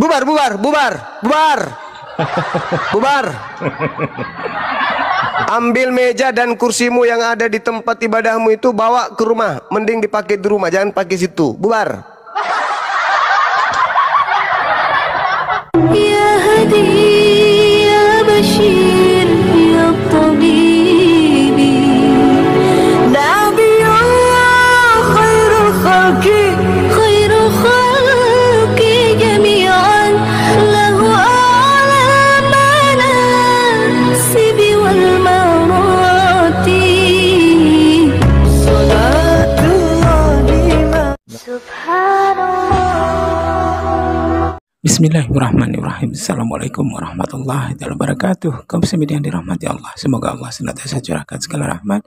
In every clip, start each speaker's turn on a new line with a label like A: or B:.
A: Bubar, bubar, bubar, bubar. Bubar. Ambil meja dan kursimu yang ada di tempat ibadahmu itu bawa ke rumah. Mending dipakai di rumah, jangan pakai situ. Bubar.
B: Ya Hadi, ya Bashir, ya Tabibi, Nabiyullah, khairul khalqi, khairul khalqi jami'an, lahu a'la manasibi wal marati, salatullah subhanallah.
C: Bismillahirrahmanirrahim. Assalamualaikum warahmatullahi wabarakatuh. Kaum muslimin yang dirahmati Allah, semoga Allah senantiasa curahkan segala rahmat,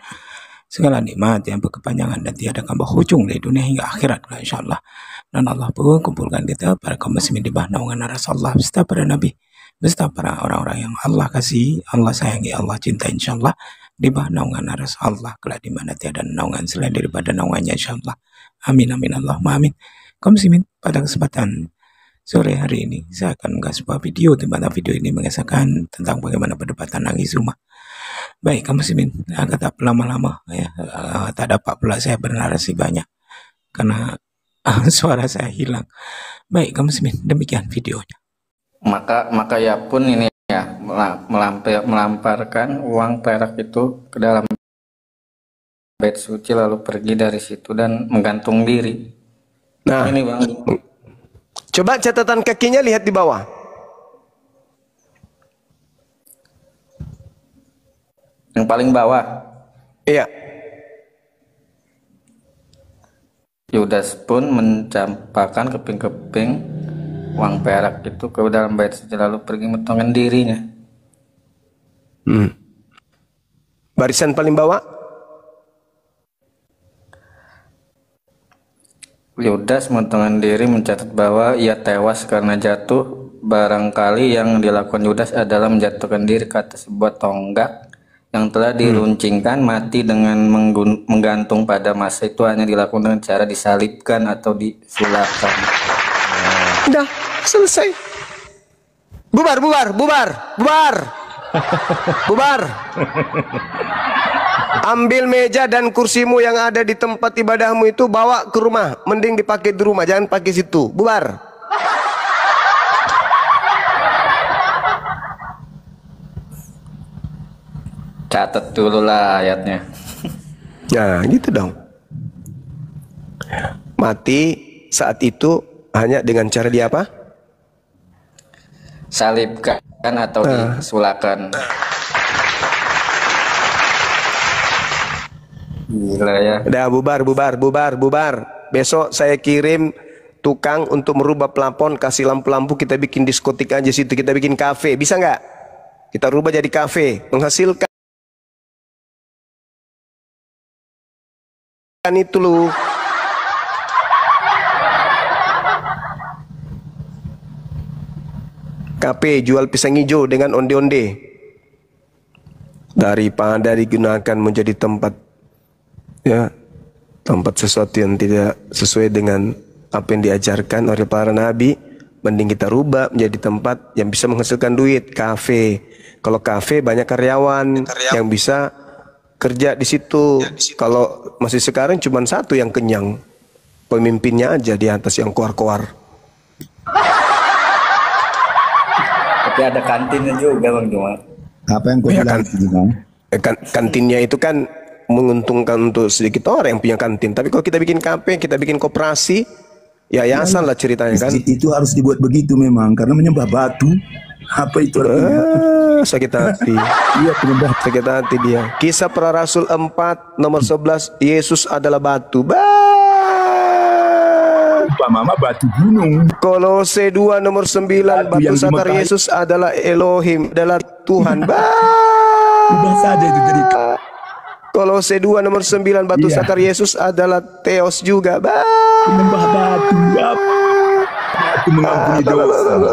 C: segala nikmat yang berkepanjangan dan tiada kambah ujung dari dunia hingga akhirat, insyaallah. Dan Allah pun kumpulkan kita para kaum muslimin di bawah naungan Rasulullah beserta para nabi, beserta para orang-orang yang Allah kasih, Allah sayangi, Allah cinta, insyaallah, di bawah naungan Rasulullah kelak di mana tiada naungan selain daripada naungannya, insyaallah. Amin amin Allahumma amin. Kaum muslimin, pada kesempatan sore hari ini saya akan mengunggah sebuah video di mana video ini mengisahkan tentang bagaimana perdebatan nangis rumah. Baik, kamu muslimin, agak tak lama-lama ya, tak dapat pula saya bernarasi banyak karena suara saya hilang. Baik, kamu muslimin, demikian videonya.
D: Maka ya pun ini ya melamparkan uang perak itu ke dalam bait suci lalu pergi dari situ dan menggantung diri.
A: Nah,
D: ini Bang.
A: Coba catatan kakinya lihat di bawah.
D: Yang paling bawah.
A: Iya.
D: Yudas pun mencampakkan keping-keping uang perak itu ke dalam bait suci lalu pergi mentongkan dirinya.
A: Barisan paling bawah.
D: Yudas menentukan diri mencatat bahwa ia tewas karena jatuh. Barangkali yang dilakukan Yudas adalah menjatuhkan diri ke atas sebuah tonggak yang telah diruncingkan. Mati dengan menggantung pada masa itu hanya dilakukan dengan cara disalibkan atau disulapkan.
A: Udah selesai. Bubar, bubar, bubar, bubar. Bubar. Ambil meja dan kursimu yang ada di tempat ibadahmu itu bawa ke rumah. Mending dipakai di rumah, jangan pakai situ. Bubar.
D: Catat dulu lah ayatnya.
A: Nah, gitu dong. Mati saat itu hanya dengan cara dia apa?
D: Salibkan atau disulakan. Gila ya.
A: Udah bubar, bubar, bubar, bubar. Besok saya kirim tukang untuk merubah plafon, kasih lampu-lampu, kita bikin diskotik aja situ, kita bikin kafe. Bisa nggak? Kita rubah jadi kafe, menghasilkan itu loh. Kafe jual pisang hijau dengan onde-onde. Daripada digunakan menjadi tempat, ya, tempat sesuatu yang tidak sesuai dengan apa yang diajarkan oleh para nabi, mending kita rubah menjadi tempat yang bisa menghasilkan duit, kafe. Kalau kafe banyak karyawan yang bisa kerja di situ. Kalau masih sekarang cuma satu yang kenyang, pemimpinnya aja di atas yang koar-koar.
D: Tapi ada kantinnya juga Bang Jumat.
E: Apa yang kau bilang?
A: Kantinnya itu kan menguntungkan untuk sedikit orang yang punya kantin. Tapi kalau kita bikin kafe, kita bikin koperasi, yayasan lah ceritanya kan.
E: Itu harus dibuat begitu memang, karena menyembah batu. Apa itu artinya?
A: Sakit hati.
E: Iya, penyembah.
A: Sakit hati dia. Kisah Para Rasul 4 nomor 11, Yesus adalah batu.
E: Pak Mama batu gunung.
A: Kolose 2 nomor 9, batu sakar Yesus adalah Elohim, adalah Tuhan.
E: Udah saja itu jadi.
A: Kolose 2 nomor 9, batu sakar Yesus adalah Theos juga.
E: Menyembah batu. Batu mengampuni dosa.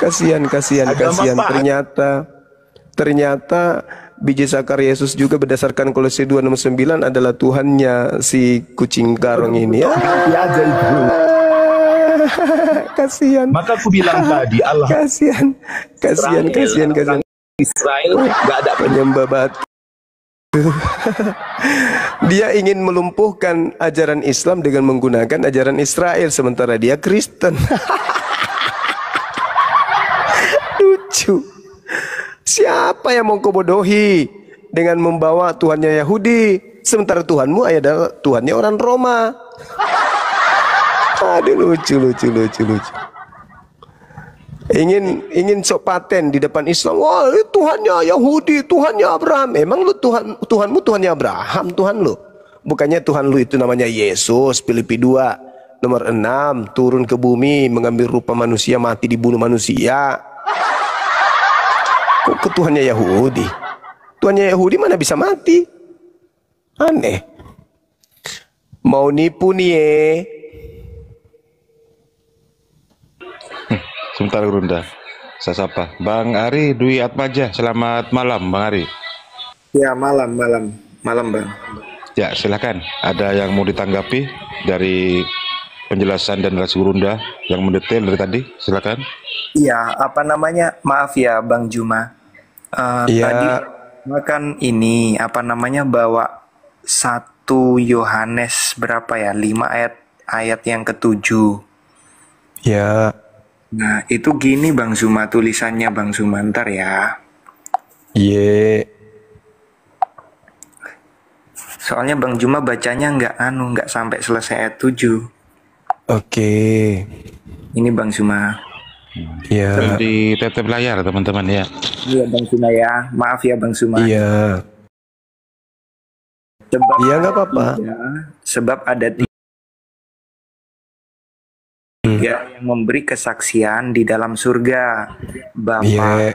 A: Kasihan. Ternyata biji sakar Yesus juga berdasarkan Kolose 2 nomor 9 adalah Tuhannya si kucing garong ini ya. Kasihan.
E: Maka aku bilang tadi Allah
A: Kasihan.
E: Israel nggak ada
A: Penyembah batu. Dia ingin melumpuhkan ajaran Islam dengan menggunakan ajaran Israel, sementara dia Kristen. Lucu. Siapa yang mau kau bodohi dengan membawa Tuhannya Yahudi, sementara Tuhanmu adalah Tuhannya orang Roma. Aduh, lucu. Ingin sok paten di depan Islam. Wah, Tuhannya Yahudi, Tuhannya Abraham. Emang lu Tuhanmu Tuhannya Abraham, Tuhan lu? Bukannya Tuhan lu itu namanya Yesus, Filipi 2 nomor 6, turun ke bumi, mengambil rupa manusia, mati dibunuh manusia. Kok ke Tuhannya Yahudi? Tuhannya Yahudi mana bisa mati? Aneh. Mau nipu nih.
F: Sebentar Runda, saya sapa Bang Ari Dwi Atmaja. Selamat malam Bang Ari.
G: Ya, malam Bang.
F: Ya silakan, ada yang mau ditanggapi dari penjelasan dan narasi Runda yang mendetail dari tadi, silakan.
G: Iya, maaf ya Bang Juma.
A: Iya.
G: Tadi kan ini bawa 1 Yohanes berapa ya, 5 ayat yang ke-7.
A: Ya.
G: Nah itu gini Bang Zuma, tulisannya Bang Zuma, ntar ya. Soalnya Bang Juma bacanya nggak sampai selesai ayat 7.
A: Oke.
G: Ini Bang Zuma.
A: Ya.
F: Di tetep layar teman-teman ya.
G: Iya Bang Zuma ya, maaf ya Bang Zuma.
A: Iya.
G: Sebab
A: Iya nggak apa-apa.
G: Sebab ada 3 yang memberi kesaksian di dalam surga, Bapa,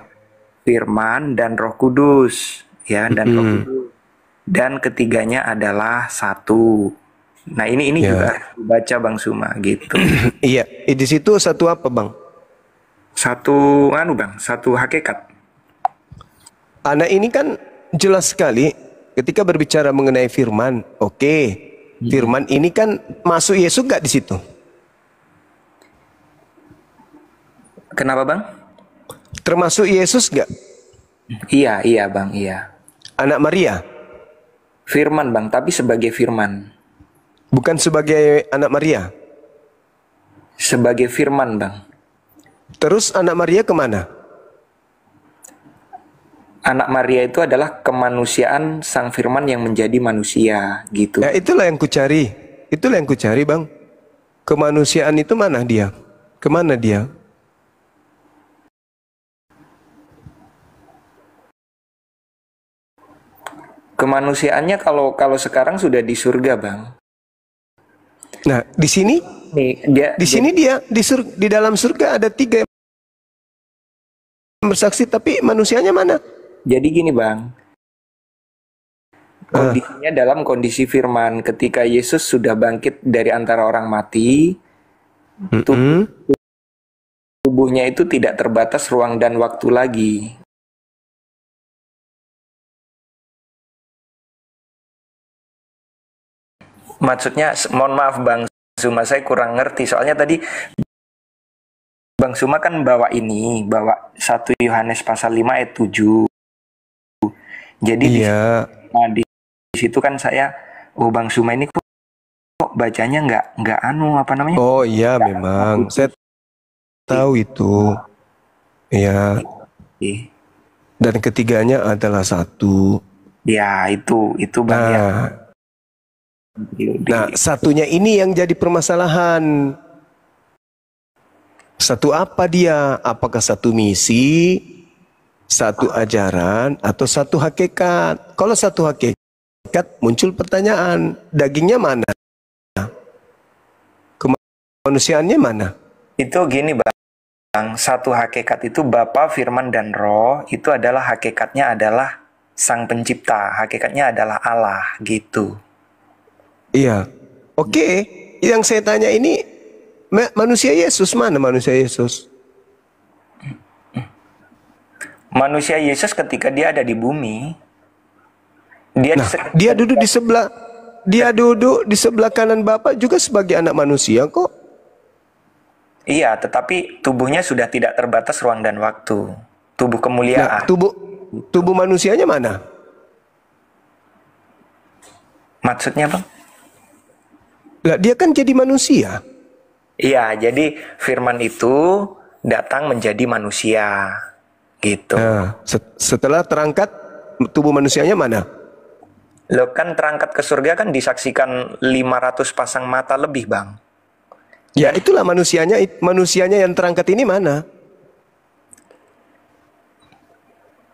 G: Firman, dan Roh Kudus, ya, dan Roh Kudus. Dan ketiganya adalah satu. Nah ini juga baca Bang Suma gitu.
A: Iya, di situ satu apa Bang?
G: Satu Bang, satu hakikat.
A: Anak ini kan jelas sekali ketika berbicara mengenai firman. Oke, firman ini kan masuk Yesus gak di situ?
G: Kenapa Bang?
A: Termasuk Yesus gak?
G: Iya Bang, iya.
A: Anak Maria?
G: Firman Bang, tapi sebagai firman.
A: Bukan sebagai anak Maria?
G: Sebagai firman Bang.
A: Terus anak Maria kemana?
G: Anak Maria itu adalah kemanusiaan sang firman yang menjadi manusia gitu.
A: Ya itulah yang kucari. Itulah yang kucari Bang. Kemanusiaan itu mana dia? Kemana dia?
G: Kemanusiaannya kalau sekarang sudah di surga Bang.
A: Nah di sini? Dia di dalam surga ada 3 yang bersaksi, tapi manusianya mana?
G: Jadi gini Bang, kondisinya dalam kondisi firman, ketika Yesus sudah bangkit dari antara orang mati, tubuhnya itu tidak terbatas ruang dan waktu lagi. Maksudnya, mohon maaf Bang Zuma, saya kurang ngerti. Soalnya tadi Bang Zuma kan bawa 1 Yohanes pasal 5 ayat 7. Jadi di situ kan saya, Bang Zuma ini kok bacanya nggak
A: Oh iya memang, saya tahu itu. Iya. Dan ketiganya adalah satu.
G: Ya itu Bang ya.
A: Nah, satunya ini yang jadi permasalahan. Satu apa dia? Apakah satu misi, satu ajaran, atau satu hakikat? Kalau satu hakikat, muncul pertanyaan, dagingnya mana? Kemanusiaannya mana?
G: Itu gini Bang, satu hakikat itu Bapa, Firman, dan Roh, itu adalah hakikatnya adalah Sang Pencipta, hakikatnya adalah Allah, gitu.
A: Iya, oke. Yang saya tanya ini manusia Yesus, mana manusia Yesus?
G: Manusia Yesus ketika dia ada di bumi,
A: dia duduk di sebelah kanan Bapa juga sebagai anak manusia kok.
G: Iya, tetapi tubuhnya sudah tidak terbatas ruang dan waktu. Tubuh
A: Nah,
G: kemuliaan.
A: tubuh manusianya mana?
G: Maksudnya, Bang?
A: Lah, dia kan jadi manusia.
G: Iya, jadi firman itu datang menjadi manusia. Gitu.
A: Nah, setelah terangkat, tubuh manusianya mana?
G: Lo kan terangkat ke surga kan disaksikan 500 pasang mata lebih, Bang.
A: Ya, itulah manusianya yang terangkat ini mana?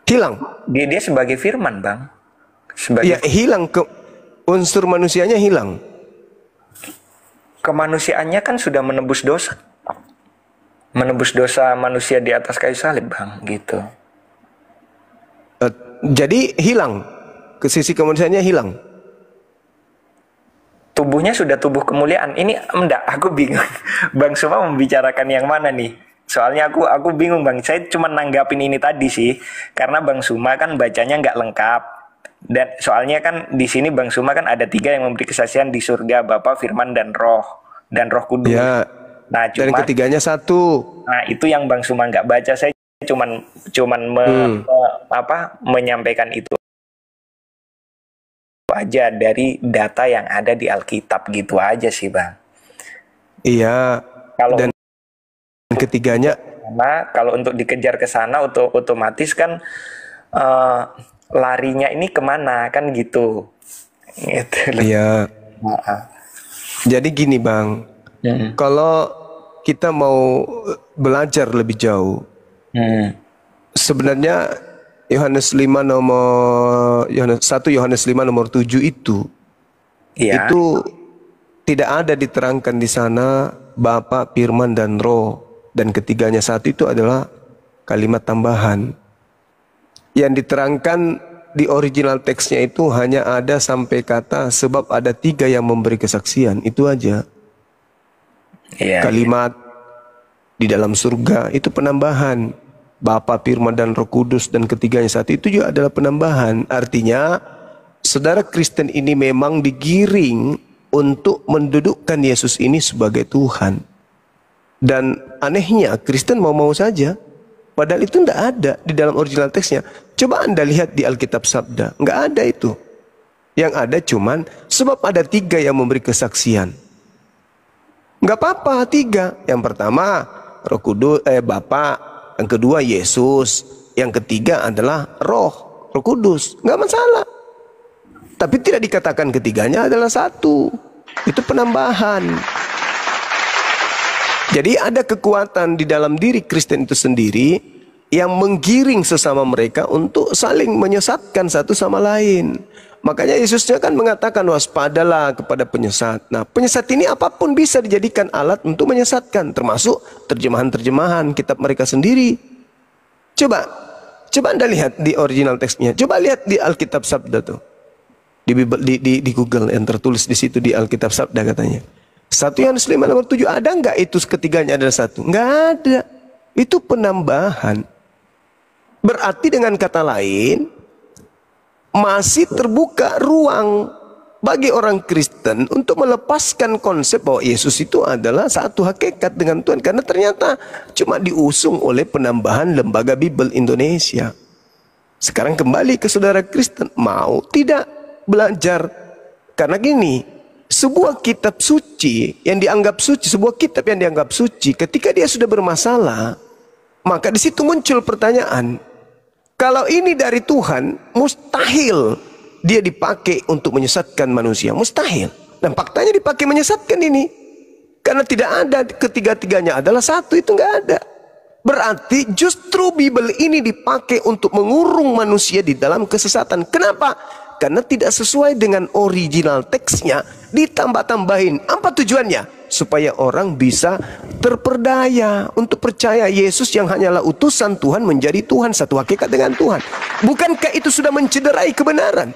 A: Hilang.
G: Dia sebagai firman, Bang.
A: Ya, hilang, unsur manusianya hilang.
G: Kemanusiaannya kan sudah menebus dosa. Menebus dosa manusia di atas kayu salib, Bang, gitu.
A: Jadi hilang. Ke sisi kemanusiaannya hilang.
G: Tubuhnya sudah tubuh kemuliaan. Ini enggak, aku bingung. Bang Suma membicarakan yang mana nih? Soalnya aku bingung, Bang. Saya cuma nanggapin ini tadi sih. Karena Bang Suma kan bacanya nggak lengkap. Dan soalnya kan di sini Bang Suma kan ada 3 yang memberi kesaksian di surga, Bapa, Firman, dan Roh Kudus.
A: Ya.
G: Nah,
A: Dan ketiganya satu.
G: Nah, itu yang Bang Suma nggak baca. Saya cuman menyampaikan itu aja dari data yang ada di Alkitab, gitu aja sih, Bang.
A: Iya.
G: Kalau
A: Dan ketiganya,
G: kalau untuk dikejar ke sana otomatis kan larinya ini kemana kan gitu. Gitu.
A: iya. Jadi gini, Bang. Kalau kita mau belajar lebih jauh, sebenarnya Yohanes 1 Yohanes 5 nomor 7 itu tidak ada diterangkan di sana Bapa, Firman, dan Roh, dan ketiganya satu. Itu adalah kalimat tambahan. Yang diterangkan di original teksnya itu hanya ada sampai kata sebab ada 3 yang memberi kesaksian. Itu aja. Kalimat di dalam surga itu penambahan. Bapa, Firman, dan Roh Kudus, dan ketiganya satu itu juga adalah penambahan. Artinya saudara Kristen ini memang digiring untuk mendudukkan Yesus ini sebagai Tuhan. Dan anehnya Kristen mau-mau saja, padahal itu tidak ada di dalam original teksnya. Coba Anda lihat di Alkitab Sabda, nggak ada itu. Yang ada cuman sebab ada 3 yang memberi kesaksian. Nggak apa-apa 3. Yang pertama Roh Kudus, Bapa. Yang kedua Yesus. Yang ketiga adalah Roh Kudus. Nggak masalah. Tapi tidak dikatakan ketiganya adalah satu. Itu penambahan. Jadi ada kekuatan di dalam diri Kristen itu sendiri yang menggiring sesama mereka untuk saling menyesatkan satu sama lain. Makanya Yesusnya kan mengatakan waspadalah kepada penyesat. Nah, penyesat ini apapun bisa dijadikan alat untuk menyesatkan, termasuk terjemahan-terjemahan kitab mereka sendiri. Coba Anda lihat di original teksnya. Coba lihat di Alkitab Sabda tuh. Di Google yang tertulis di situ di Alkitab Sabda katanya. 1 Yohanes 5 nomor 7 ada nggak itu ketiganya adalah satu? Nggak ada. Itu penambahan. Berarti dengan kata lain masih terbuka ruang bagi orang Kristen untuk melepaskan konsep bahwa Yesus itu adalah satu hakikat dengan Tuhan. Karena ternyata cuma diusung oleh penambahan Lembaga Bible Indonesia. Sekarang kembali ke saudara Kristen, mau tidak belajar? Karena gini, sebuah kitab suci yang dianggap suci, sebuah kitab yang dianggap suci, ketika dia sudah bermasalah, maka di situ muncul pertanyaan. Kalau ini dari Tuhan, mustahil dia dipakai untuk menyesatkan manusia. Mustahil. Dan faktanya dipakai menyesatkan ini. Karena tidak ada, ketiga-tiganya adalah satu, itu nggak ada. Berarti justru Bible ini dipakai untuk mengurung manusia di dalam kesesatan. Kenapa? Karena tidak sesuai dengan original teksnya, ditambah-tambahin. Apa tujuannya? Supaya orang bisa terperdaya untuk percaya Yesus yang hanyalah utusan Tuhan menjadi Tuhan, satu hakikat dengan Tuhan. Bukankah itu sudah mencederai kebenaran?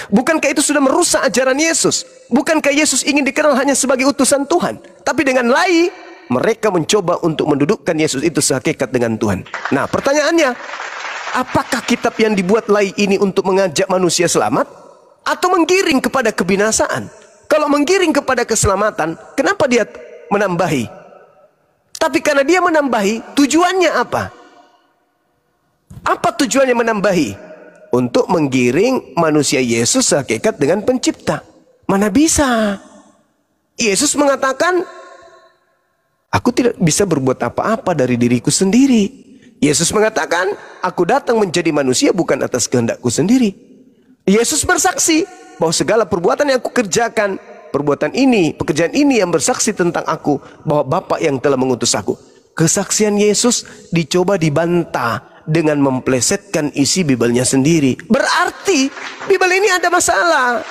A: Bukankah itu sudah merusak ajaran Yesus? Bukankah Yesus ingin dikenal hanya sebagai utusan Tuhan? Tapi dengan lai, mereka mencoba untuk mendudukkan Yesus itu sehakikat dengan Tuhan. Nah, pertanyaannya, apakah kitab yang dibuat lai ini untuk mengajak manusia selamat atau menggiring kepada kebinasaan? Kalau menggiring kepada keselamatan, kenapa dia menambahi? Tapi karena dia menambahi, tujuannya apa? Apa tujuannya menambahi? Untuk menggiring manusia Yesus hakikat dengan pencipta. Mana bisa? Yesus mengatakan, aku tidak bisa berbuat apa-apa dari diriku sendiri. Yesus mengatakan, aku datang menjadi manusia bukan atas kehendakku sendiri. Yesus bersaksi bahwa segala perbuatan yang aku kerjakan, perbuatan ini, pekerjaan ini yang bersaksi tentang aku, bahwa Bapa yang telah mengutus aku. Kesaksian Yesus dicoba dibantah dengan memplesetkan isi Bibelnya sendiri. Berarti Bibel ini ada masalah.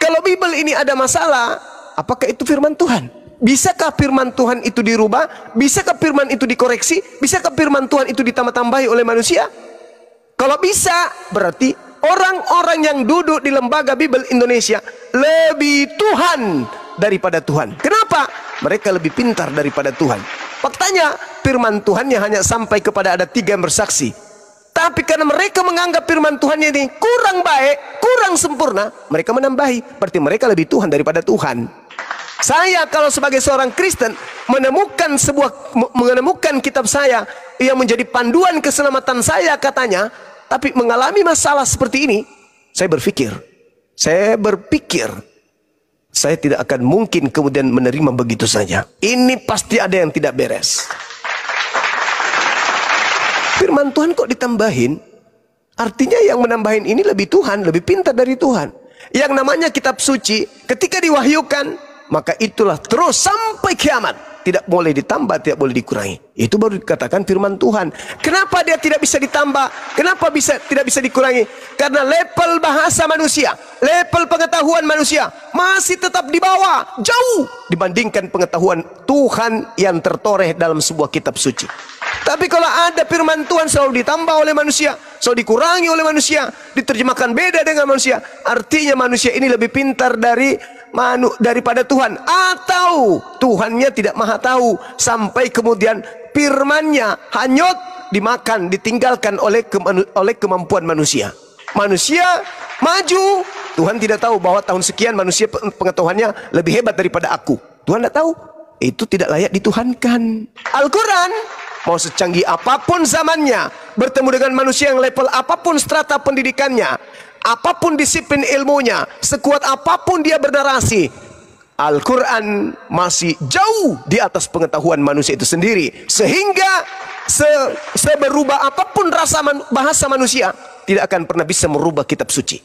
A: Kalau Bibel ini ada masalah, apakah itu firman Tuhan? Bisakah firman Tuhan itu dirubah? Bisakah firman itu dikoreksi? Bisakah firman Tuhan itu ditambah-tambahi oleh manusia? Kalau bisa, berarti orang-orang yang duduk di lembaga Bibel Indonesia lebih Tuhan daripada Tuhan. Kenapa? Mereka lebih pintar daripada Tuhan. Faktanya, firman Tuhannya hanya sampai kepada ada 3 yang bersaksi. Tapi karena mereka menganggap firman Tuhannya ini kurang baik, kurang sempurna, mereka menambahi. Berarti mereka lebih Tuhan daripada Tuhan. Saya kalau sebagai seorang Kristen menemukan kitab saya yang menjadi panduan keselamatan saya katanya, tapi mengalami masalah seperti ini, saya berpikir saya tidak akan mungkin kemudian menerima begitu saja. Ini pasti ada yang tidak beres. Firman Tuhan kok ditambahin? Artinya yang menambahin ini lebih Tuhan, lebih pintar dari Tuhan. Yang namanya kitab suci, ketika diwahyukan, maka itulah terus sampai kiamat. Tidak boleh ditambah, tidak boleh dikurangi. Itu baru dikatakan firman Tuhan. Kenapa dia tidak bisa ditambah? Kenapa tidak bisa dikurangi? Karena level bahasa manusia, level pengetahuan manusia masih tetap di bawah, jauh dibandingkan pengetahuan Tuhan yang tertoreh dalam sebuah kitab suci. Tapi kalau ada firman Tuhan selalu ditambah oleh manusia, selalu dikurangi oleh manusia, diterjemahkan beda dengan manusia, artinya manusia ini lebih pintar daripada Tuhan, atau Tuhannya tidak maha tahu sampai kemudian firman-Nya hanyut, dimakan, ditinggalkan oleh kemampuan manusia. Manusia maju, Tuhan tidak tahu bahwa tahun sekian manusia pengetahuannya lebih hebat daripada aku. Tuhan tidak tahu. Itu tidak layak dituhankan. Al-Quran mau secanggih apapun zamannya, bertemu dengan manusia yang level apapun strata pendidikannya, apapun disiplin ilmunya, sekuat apapun dia bernarasi, Al-Quran masih jauh di atas pengetahuan manusia itu sendiri. Sehingga seberubah apapun bahasa manusia, tidak akan pernah bisa merubah kitab suci.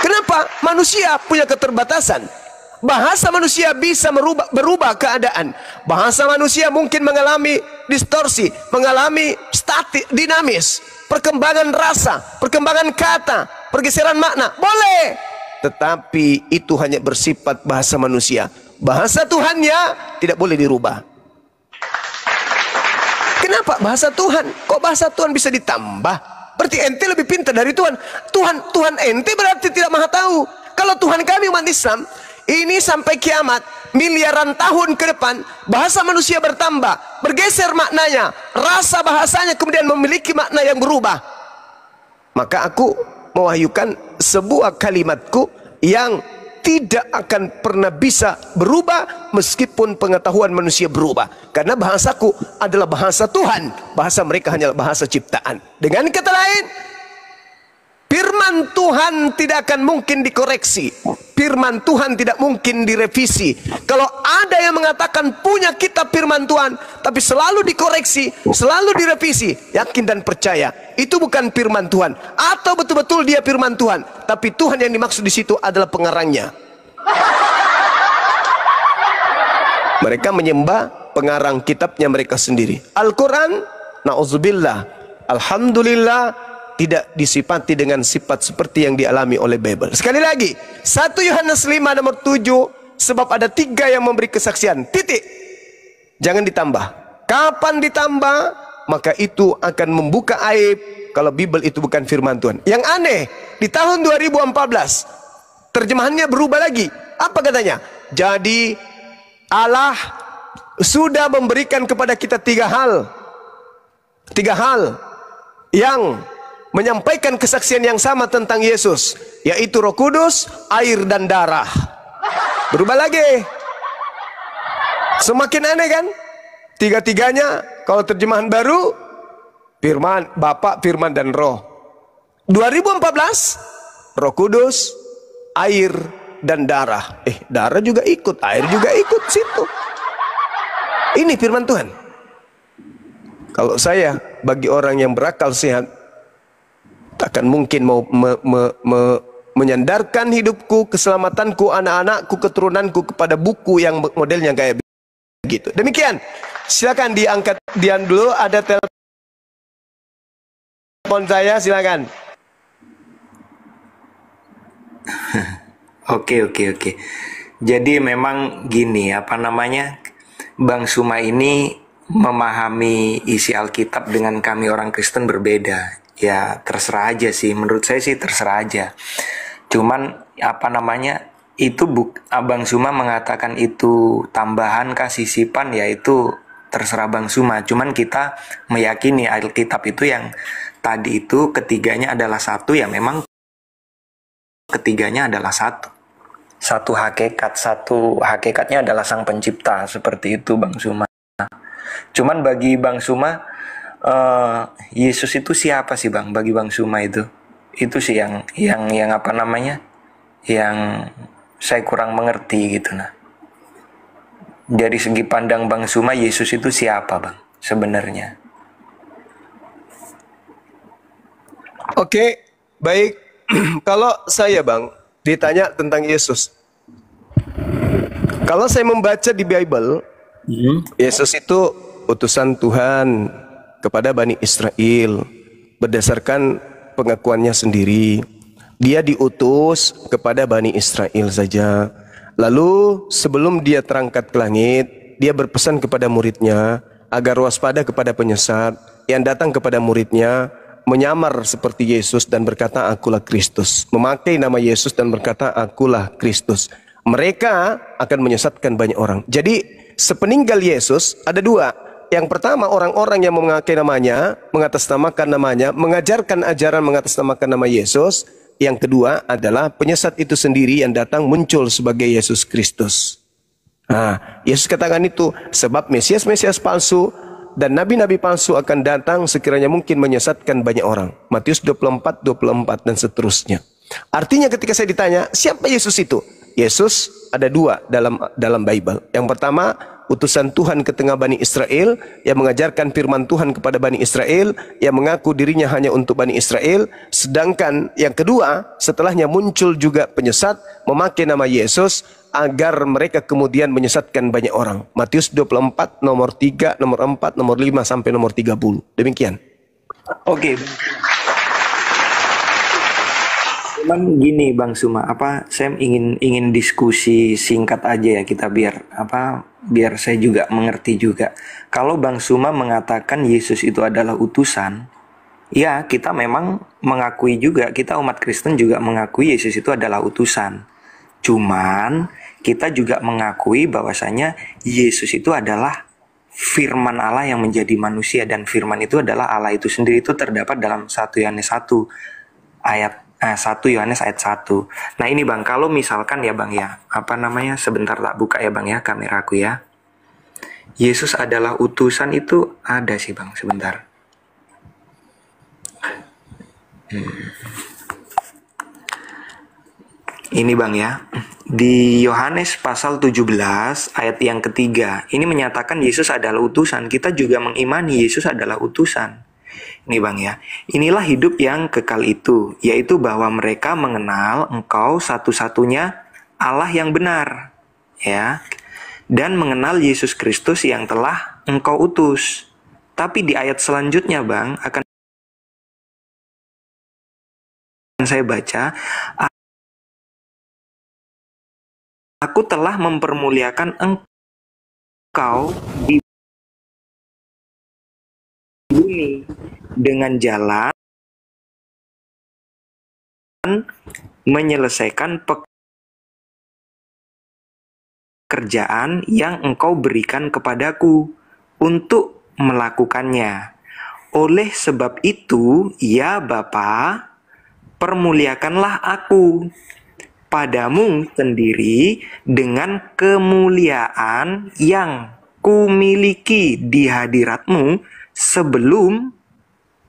A: Kenapa? Manusia punya keterbatasan. Bahasa manusia bisa berubah keadaan. Bahasa manusia mungkin mengalami distorsi, mengalami statik, dinamis, perkembangan rasa, perkembangan kata, pergeseran makna. Boleh. Tetapi itu hanya bersifat bahasa manusia. Bahasa Tuhannya tidak boleh dirubah. Kenapa bahasa Tuhan? Kok bahasa Tuhan bisa ditambah? Berarti ente lebih pintar dari Tuhan. Tuhan ente berarti tidak maha tahu. Kalau Tuhan kami umat Islam, ini sampai kiamat, miliaran tahun ke depan, bahasa manusia bertambah, bergeser maknanya, rasa bahasanya kemudian memiliki makna yang berubah. Maka aku mewahyukan sebuah kalimatku yang tidak akan pernah bisa berubah meskipun pengetahuan manusia berubah. Karena bahasaku adalah bahasa Tuhan, bahasa mereka hanyalah bahasa ciptaan. Dengan kata lain, firman Tuhan tidak akan mungkin dikoreksi. Firman Tuhan tidak mungkin direvisi. Kalau ada yang mengatakan punya kitab firman Tuhan, tapi selalu dikoreksi, selalu direvisi, yakin dan percaya, itu bukan firman Tuhan. Atau betul-betul dia firman Tuhan, tapi Tuhan yang dimaksud di situ adalah pengarangnya. Mereka menyembah pengarang kitabnya mereka sendiri. Al-Quran, na'udzubillah, alhamdulillah, tidak disifati dengan sifat seperti yang dialami oleh Bible. Sekali lagi, 1 Yohanes 5 nomor 7, sebab ada 3 yang memberi kesaksian. Titik. Jangan ditambah. Kapan ditambah, maka itu akan membuka aib kalau Bible itu bukan firman Tuhan. Yang aneh, di tahun 2014, terjemahannya berubah lagi. Apa katanya? Jadi Allah sudah memberikan kepada kita 3 hal. 3 hal yang menyampaikan kesaksian yang sama tentang Yesus, yaitu Roh Kudus, air dan darah. Berubah lagi. Semakin aneh kan? Tiga-tiganya kalau terjemahan baru, Firman, Bapa, Firman dan Roh. 2014, Roh Kudus, air dan darah. Darah juga ikut, air juga ikut situ. Ini firman Tuhan. Kalau saya, bagi orang yang berakal sehat, takkan mungkin mau menyandarkan hidupku, keselamatanku, anak-anakku, keturunanku kepada buku yang modelnya kayak begitu. Demikian. Silakan diangkat Dian dulu, ada telepon saya, silakan.
G: Oke. Jadi memang gini, Bang Suma ini memahami isi Alkitab dengan kami orang Kristen berbeda. Ya terserah aja sih, menurut saya sih terserah aja. Cuman itu Abang Suma mengatakan itu tambahan kah sisipan, ya itu terserah Bang Suma. Cuman kita meyakini Alkitab itu yang tadi itu ketiganya adalah satu, ya memang ketiganya adalah satu. Satu hakikatnya adalah Sang Pencipta, seperti itu Bang Suma. Cuman bagi Bang Suma, Yesus itu siapa sih Bang? Bagi Bang Suma itu sih yang yang saya kurang mengerti gitu nah. Dari segi pandang Bang Suma, Yesus itu siapa Bang sebenarnya?
A: Oke, baik. Kalau saya Bang ditanya tentang Yesus, kalau saya membaca di Bible, Yesus itu utusan Tuhan kepada Bani Israel berdasarkan pengakuannya sendiri. Dia diutus kepada Bani Israel saja. Lalu sebelum dia terangkat ke langit, dia berpesan kepada muridnya agar waspada kepada penyesat yang datang kepada muridnya, menyamar seperti Yesus dan berkata, akulah Kristus. Memakai nama Yesus dan berkata, akulah Kristus. Mereka akan menyesatkan banyak orang. Jadi sepeninggal Yesus ada dua. Yang pertama, orang-orang yang memakai namanya, mengatasnamakan namanya, mengajarkan ajaran mengatasnamakan nama Yesus. Yang kedua adalah penyesat itu sendiri yang datang muncul sebagai Yesus Kristus. Nah, Yesus katakan itu, sebab Mesias-Mesias palsu dan nabi-nabi palsu akan datang sekiranya mungkin menyesatkan banyak orang. Matius 24 dan seterusnya. Artinya ketika saya ditanya, siapa Yesus itu? Yesus ada dua dalam Bible. Yang pertama, utusan Tuhan ke tengah Bani Israel yang mengajarkan firman Tuhan kepada Bani Israel, yang mengaku dirinya hanya untuk Bani Israel. Sedangkan yang kedua, setelahnya muncul juga penyesat memakai nama Yesus agar mereka kemudian menyesatkan banyak orang. Matius 24 nomor 3, nomor 4, nomor 5 sampai nomor 30. Demikian.
G: Oke. Cuman gini Bang Suma, saya ingin diskusi singkat aja ya kita biar saya juga mengerti juga. Kalau Bang Suma mengatakan Yesus itu adalah utusan, ya kita memang mengakui juga, kita umat Kristen juga mengakui Yesus itu adalah utusan. Cuman kita juga mengakui bahwasanya Yesus itu adalah firman Allah yang menjadi manusia, dan firman itu adalah Allah itu sendiri. Itu terdapat dalam 1 Yohanes 1 ayat 1 Yohanes ayat 1. Nah ini Bang, kalau misalkan ya Bang ya, sebentar tak buka ya Bang ya kameraku ya. Yesus adalah utusan itu ada sih Bang, sebentar. Ini Bang ya, di Yohanes pasal 17 ayat yang ketiga, ini menyatakan Yesus adalah utusan. Kita juga mengimani Yesus adalah utusan. Ini Bang ya, inilah hidup yang kekal itu, yaitu bahwa mereka mengenal Engkau satu-satunya Allah yang benar, ya, dan mengenal Yesus Kristus yang telah Engkau utus. Tapi di ayat selanjutnya Bang, akan saya baca, aku telah mempermuliakan Engkau di bumi dengan jalan menyelesaikan pekerjaan yang Engkau berikan kepadaku untuk melakukannya. Oleh sebab itu, ya Bapa, permuliakanlah aku padamu sendiri dengan kemuliaan yang kumiliki di hadiratmu sebelum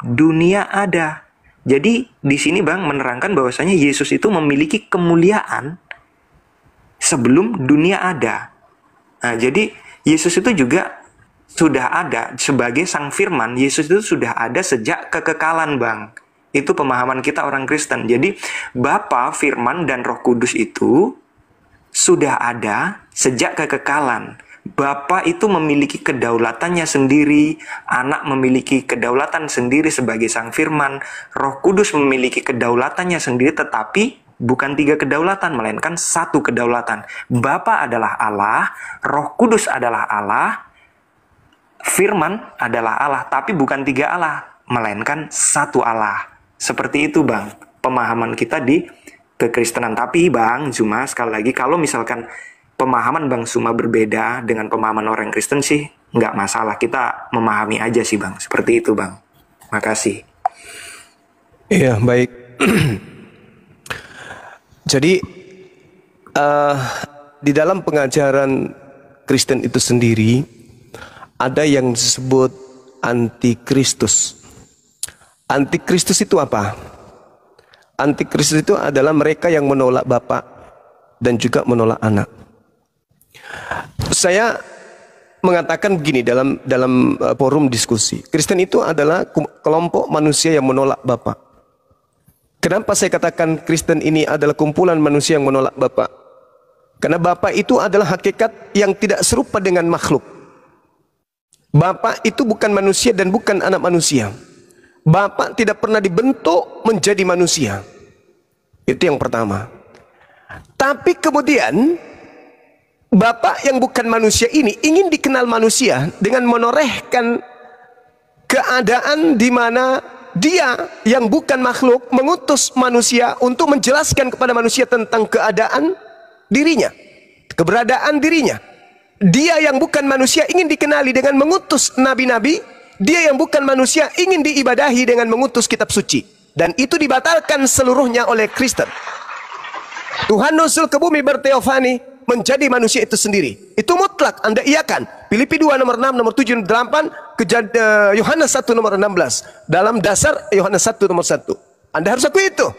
G: dunia ada. Jadi di sini Bang menerangkan bahwasanya Yesus itu memiliki kemuliaan sebelum dunia ada. Nah, jadi Yesus itu juga sudah ada sebagai Sang Firman. Yesus itu sudah ada sejak kekekalan Bang. Itu pemahaman kita orang Kristen. Jadi Bapa, Firman, dan Roh Kudus itu sudah ada sejak kekekalan. Bapa itu memiliki kedaulatannya sendiri, Anak memiliki kedaulatan sendiri sebagai Sang Firman, Roh Kudus memiliki kedaulatannya sendiri, tetapi bukan 3 kedaulatan, melainkan 1 kedaulatan. Bapa adalah Allah, Roh Kudus adalah Allah, Firman adalah Allah, tapi bukan 3 Allah, melainkan 1 Allah. Seperti itu Bang, pemahaman kita di kekristenan. Tapi Bang Zuma, sekali lagi, kalau misalkan pemahaman Bang Zuma berbeda dengan pemahaman orang Kristen sih, nggak masalah. Kita memahami aja sih Bang, seperti itu Bang. Makasih.
A: Iya, baik. Jadi di dalam pengajaran Kristen itu sendiri ada yang disebut antikristus. Antikristus itu apa? Antikristus itu adalah mereka yang menolak Bapa dan juga menolak Anak. Saya mengatakan begini dalam forum diskusi. Kristen itu adalah kelompok manusia yang menolak Bapa. Kenapa saya katakan Kristen ini adalah kumpulan manusia yang menolak Bapa? Karena Bapa itu adalah hakikat yang tidak serupa dengan makhluk. Bapa itu bukan manusia dan bukan anak manusia. Bapa tidak pernah dibentuk menjadi manusia. Itu yang pertama. Tapi kemudian Bapa yang bukan manusia ini ingin dikenal manusia dengan menorehkan keadaan di mana Dia yang bukan makhluk mengutus manusia untuk menjelaskan kepada manusia tentang keadaan dirinya, keberadaan dirinya. Dia yang bukan manusia ingin dikenali dengan mengutus nabi-nabi. Dia yang bukan manusia ingin diibadahi dengan mengutus kitab suci. Dan itu dibatalkan seluruhnya oleh Kristen. Tuhan nusul ke bumi berteofani menjadi manusia itu sendiri. Itu mutlak, Anda iakan. Filipi 2 nomor 6, nomor 7, 8, Yohanes 1 nomor 16. Dalam dasar Yohanes 1 nomor 1. Anda harus akui itu.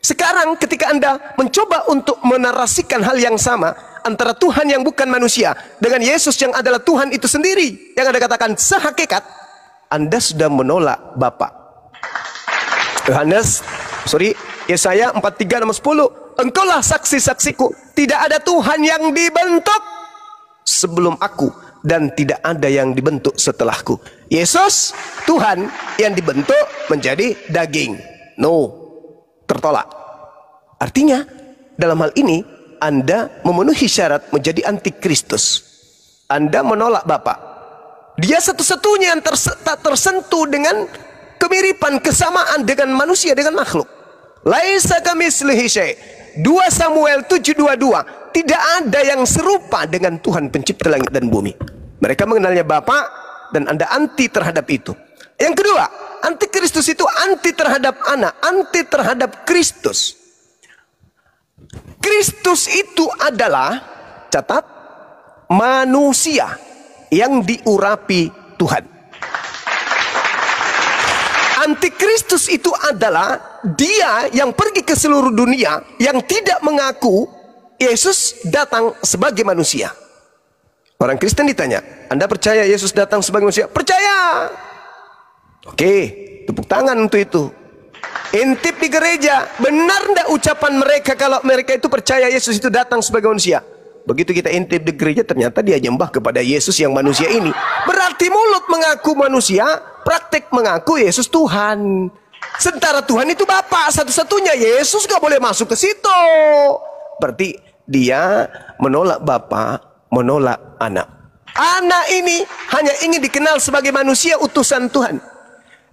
A: Sekarang ketika Anda mencoba untuk menarasikan hal yang sama antara Tuhan yang bukan manusia dengan Yesus yang adalah Tuhan itu sendiri, yang Anda katakan sehakikat, Anda sudah menolak Bapa. Yesaya 43 nomor 10. Engkaulah saksi-saksiku, tidak ada Tuhan yang dibentuk sebelum aku dan tidak ada yang dibentuk setelahku. Yesus Tuhan yang dibentuk menjadi daging. No, tertolak. Artinya dalam hal ini Anda memenuhi syarat menjadi antikristus. Anda menolak Bapa. Dia satu-satunya yang tak tersentuh dengan kemiripan, kesamaan dengan manusia, dengan makhluk. Laisa kamitslihi syai'. 2 Samuel 7:22. Tidak ada yang serupa dengan Tuhan pencipta langit dan bumi. Mereka mengenalnya Bapa dan Anda anti terhadap itu. Yang kedua, antikristus itu anti terhadap Anak, anti terhadap Kristus. Kristus itu adalah, catat, manusia yang diurapi Tuhan. Antikristus itu adalah dia yang pergi ke seluruh dunia yang tidak mengaku Yesus datang sebagai manusia. Orang Kristen ditanya, Anda percaya Yesus datang sebagai manusia? Percaya. Oke, tepuk tangan untuk itu. Intip di gereja, benar enggak ucapan mereka kalau mereka itu percaya Yesus itu datang sebagai manusia? Begitu kita intip di gereja, ternyata dia nyembah kepada Yesus yang manusia ini. Berarti mulut mengaku manusia, praktik mengaku Yesus Tuhan. Sementara Tuhan itu Bapa satu-satunya. Yesus gak boleh masuk ke situ. Berarti dia menolak Bapa, menolak Anak. Anak ini hanya ingin dikenal sebagai manusia utusan Tuhan.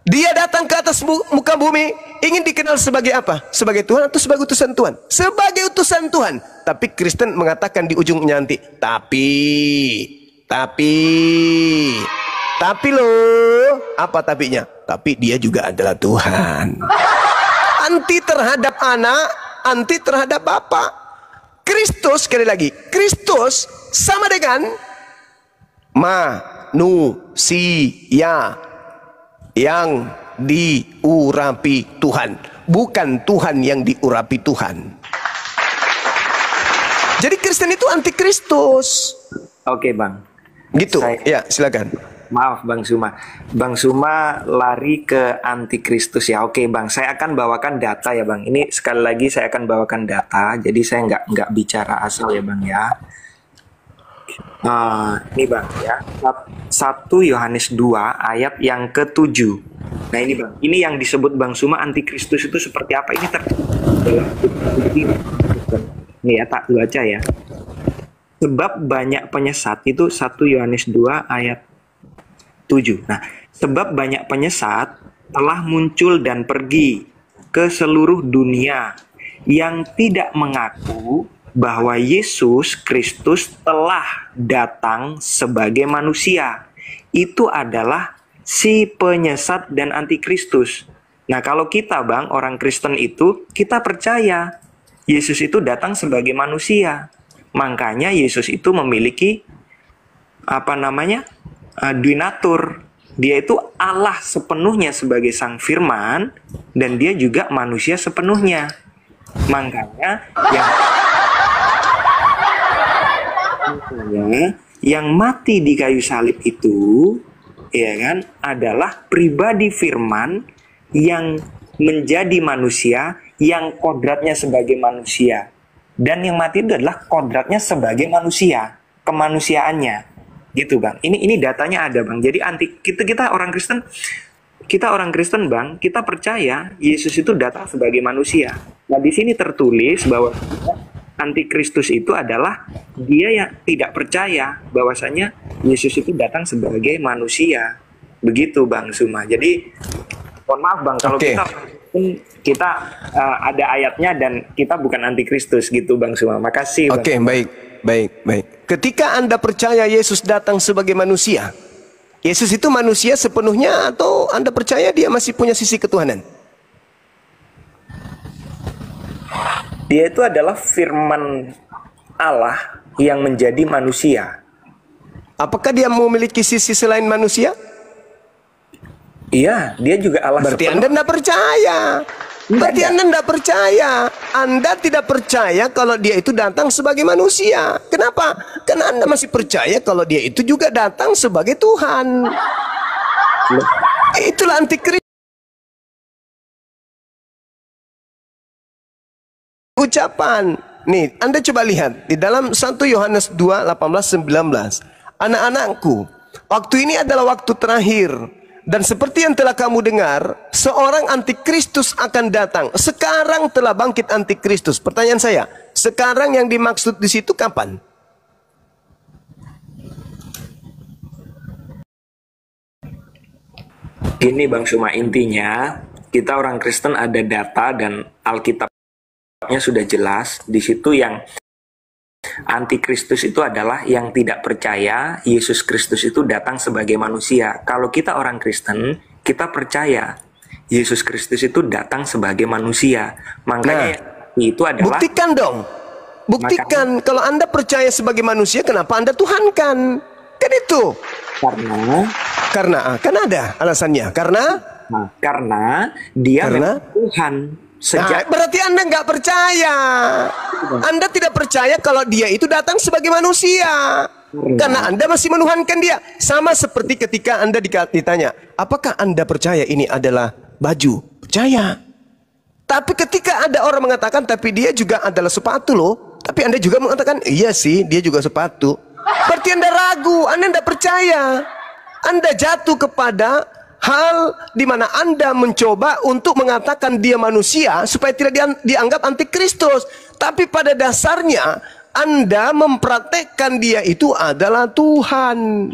A: Dia datang ke atas muka bumi, ingin dikenal sebagai apa? Sebagai Tuhan atau sebagai utusan Tuhan? Sebagai utusan Tuhan. Tapi Kristen mengatakan di ujungnya nanti, tapi loh, apa tapinya? Tapi dia juga adalah Tuhan. Anti terhadap Anak, anti terhadap Bapa. Kristus, sekali lagi, Kristus sama dengan manusia yang diurapi Tuhan, bukan Tuhan yang diurapi Tuhan. Jadi Kristen itu antikristus.
G: Oke Bang.
A: Gitu.
G: Saya-
A: Ya, silakan.
G: Maaf Bang Suma. Bang Suma lari ke antikristus ya. Oke Bang, saya akan bawakan data ya Bang. Ini sekali lagi saya akan bawakan data. Jadi saya nggak bicara asal ya Bang ya. Ini Bang ya. 1 Yohanes 2 ayat yang ke-7. Nah ini Bang, ini yang disebut Bang Suma antikristus itu seperti apa? Ini Nih ya, tak baca ya. Sebab banyak penyesat itu 1 Yohanes 2 ayat 7. Nah, sebab banyak penyesat telah muncul dan pergi ke seluruh dunia yang tidak mengaku bahwa Yesus Kristus telah datang sebagai manusia. Itu adalah si penyesat dan antikristus. Nah, kalau kita Bang, orang Kristen itu, kita percaya Yesus itu datang sebagai manusia. Makanya Yesus itu memiliki duinatur. Dia itu Allah sepenuhnya sebagai Sang Firman, dan dia juga manusia sepenuhnya. Makanya yang mati di kayu salib itu, ya kan, adalah pribadi Firman yang menjadi manusia, yang kodratnya sebagai manusia. Dan yang mati itu adalah kodratnya sebagai manusia, kemanusiaannya. Gitu Bang. Ini datanya ada Bang. Jadi kita orang Kristen, Bang, kita percaya Yesus itu datang sebagai manusia. Nah, di sini tertulis bahwa antikristus itu adalah dia yang tidak percaya bahwasanya Yesus itu datang sebagai manusia. Begitu Bang Suma. Jadi mohon maaf Bang kalau kita ada ayatnya dan kita bukan antikristus gitu Bang Suma. Makasih Bang.
A: Oke, baik. Ketika Anda percaya Yesus datang sebagai manusia, Yesus itu manusia sepenuhnya atau Anda percaya dia masih punya sisi ketuhanan?
G: Dia itu adalah firman Allah yang menjadi manusia.
A: Apakah dia memiliki sisi selain manusia?
G: Iya, dia juga Allah
A: Berarti
G: sepenuhnya.
A: Anda tidak percaya. Berarti Anda tidak percaya. Anda tidak percaya kalau dia itu datang sebagai manusia. Kenapa? Karena Anda masih percaya kalau dia itu juga datang sebagai Tuhan. Itulah antikristus. Ucapan. Nih, Anda coba lihat di dalam 1 Yohanes 2, 18, 19. Anak-anakku, waktu ini adalah waktu terakhir. Dan seperti yang telah kamu dengar, seorang antikristus akan datang. Sekarang telah bangkit antikristus. Pertanyaan saya, sekarang yang dimaksud di situ kapan?
G: Gini Bang Suma, intinya kita orang Kristen ada data dan Alkitabnya sudah jelas. Di situ yang antikristus itu adalah yang tidak percaya Yesus Kristus itu datang sebagai manusia. Kalau kita orang Kristen, kita percaya Yesus Kristus itu datang sebagai manusia. Makanya itu adalah
A: Buktikan dong. Buktikan. Kalau Anda percaya sebagai manusia, kenapa Anda tuhankan? Kan itu. Karena kan ada alasannya.
G: karena dia memang Tuhan.
A: Berarti Anda nggak percaya. Anda tidak percaya kalau dia itu datang sebagai manusia. Karena Anda masih menuhankan dia. Sama seperti ketika Anda ditanya, apakah Anda percaya ini adalah baju? Percaya. Tapi ketika ada orang mengatakan, tapi dia juga adalah sepatu loh. Tapi Anda juga mengatakan, iya sih, dia juga sepatu. Berarti Anda ragu, Anda tidak percaya. Anda jatuh kepada hal di mana Anda mencoba untuk mengatakan dia manusia supaya tidak dianggap antikristus. Tapi pada dasarnya Anda mempraktekkan dia itu adalah Tuhan.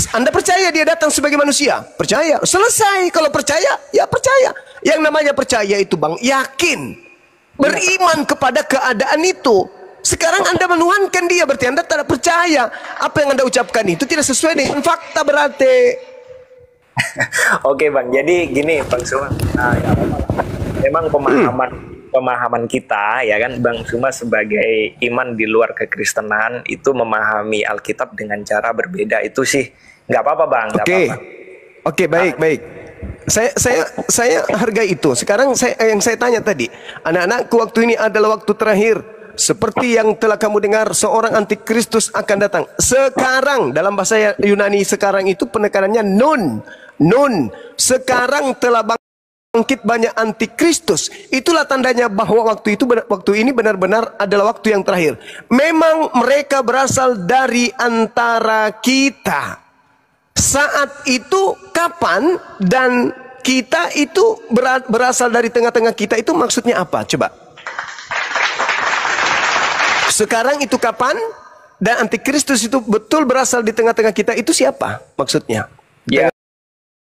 A: Anda percaya dia datang sebagai manusia? Percaya. Selesai. Kalau percaya, ya percaya. Yang namanya percaya itu Bang, yakin. Beriman kepada keadaan itu. Sekarang Anda menuhankan dia, berarti Anda tidak percaya. Apa yang Anda ucapkan itu tidak sesuai dengan fakta berarti.
G: Oke Bang, jadi gini Bang Suma. Memang pemahaman kita ya kan, Bang Suma sebagai iman di luar kekristenan itu memahami Alkitab dengan cara berbeda, itu sih nggak apa-apa Bang. Nggak
A: Oke,
G: apa-apa.
A: oke, baik. Saya hargai itu. Sekarang yang saya tanya tadi, anak-anakku, waktu ini adalah waktu terakhir. Seperti yang telah kamu dengar, seorang antikristus akan datang. Sekarang, dalam bahasa Yunani sekarang itu penekanannya nun. Sekarang telah bangkit banyak antikristus. Itulah tandanya bahwa waktu ini benar-benar adalah waktu yang terakhir. Memang mereka berasal dari antara kita. Saat itu kapan dan kita itu berasal dari tengah-tengah kita, itu maksudnya apa? Coba. Sekarang itu kapan dan antikristus itu betul berasal di tengah-tengah kita, itu siapa maksudnya?
G: Ya.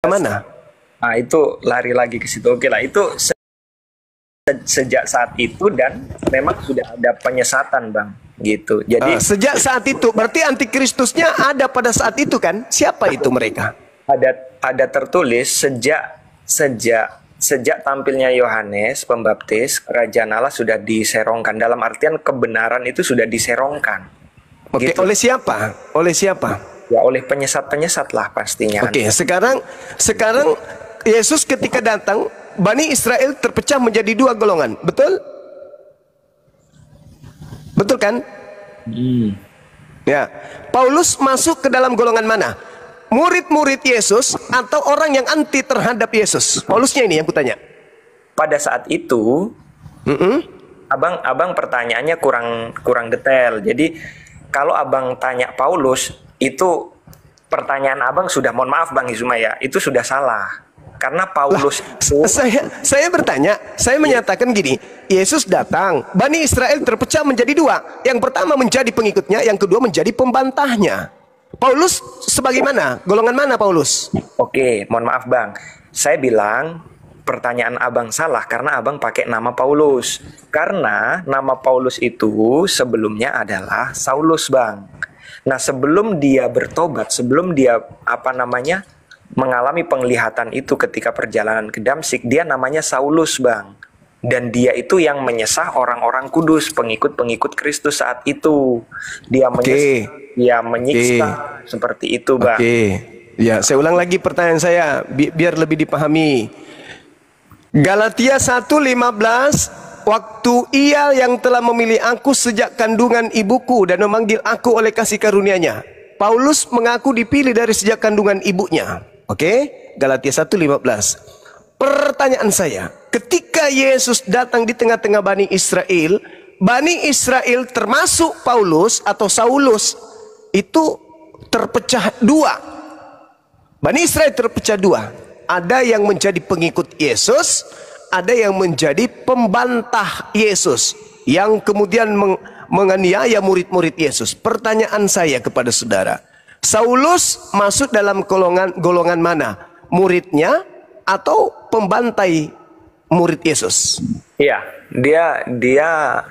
A: Mana?
G: Nah, itu lari lagi ke situ. Oke lah, itu sejak saat itu dan memang sudah ada penyesatan Bang gitu. Jadi
A: sejak saat itu berarti antikristusnya ada pada saat itu kan? Siapa itu mereka?
G: Ada tertulis sejak tampilnya Yohanes Pembaptis, kerajaan Allah sudah diserongkan. Dalam artian kebenaran itu sudah diserongkan.
A: Oke,
G: Gitu.
A: oleh siapa? Oleh siapa?
G: Ya oleh penyesat-penyesat lah pastinya.
A: Oke, sekarang Yesus ketika datang, Bani Israel terpecah menjadi dua golongan. Betul? Betul kan? Ya. Paulus masuk ke dalam golongan mana? Murid-murid Yesus atau orang yang anti terhadap Yesus? Paulusnya ini yang kutanya.
G: Pada saat itu, abang pertanyaannya kurang detail. Jadi kalau abang tanya Paulus, itu pertanyaan abang sudah, mohon maaf Bang Izuma ya, itu sudah salah. Karena Paulus itu...
A: Saya bertanya, saya menyatakan gini, Yesus datang, Bani Israel terpecah menjadi dua. Yang pertama menjadi pengikutnya, yang kedua menjadi pembantahnya. Paulus sebagaimana? Golongan mana Paulus?
G: Oke, mohon maaf Bang. Saya bilang pertanyaan abang salah karena abang pakai nama Paulus. Karena nama Paulus itu sebelumnya adalah Saulus Bang. Nah sebelum dia bertobat, sebelum dia mengalami penglihatan itu ketika perjalanan ke Damsik, dia namanya Saulus Bang. Dan dia itu yang menyesah orang-orang kudus, pengikut-pengikut Kristus saat itu. Dia menyesah, dia menyiksa, seperti itu Bang.
A: Ya, saya ulang lagi pertanyaan saya biar lebih dipahami. Galatia 1:15, waktu Ia yang telah memilih aku sejak kandungan ibuku dan memanggil aku oleh kasih karunia-Nya. Paulus mengaku dipilih dari sejak kandungan ibunya. Oke, Galatia 1:15. Pertanyaan saya, ketika Yesus datang di tengah-tengah Bani Israel termasuk Paulus atau Saulus itu terpecah dua. Bani Israel terpecah dua. Ada yang menjadi pengikut Yesus, ada yang menjadi pembantah Yesus, yang kemudian menganiaya murid-murid Yesus. Pertanyaan saya kepada saudara, Saulus masuk dalam golongan mana? Muridnya atau pembantai murid Yesus?
G: Iya, dia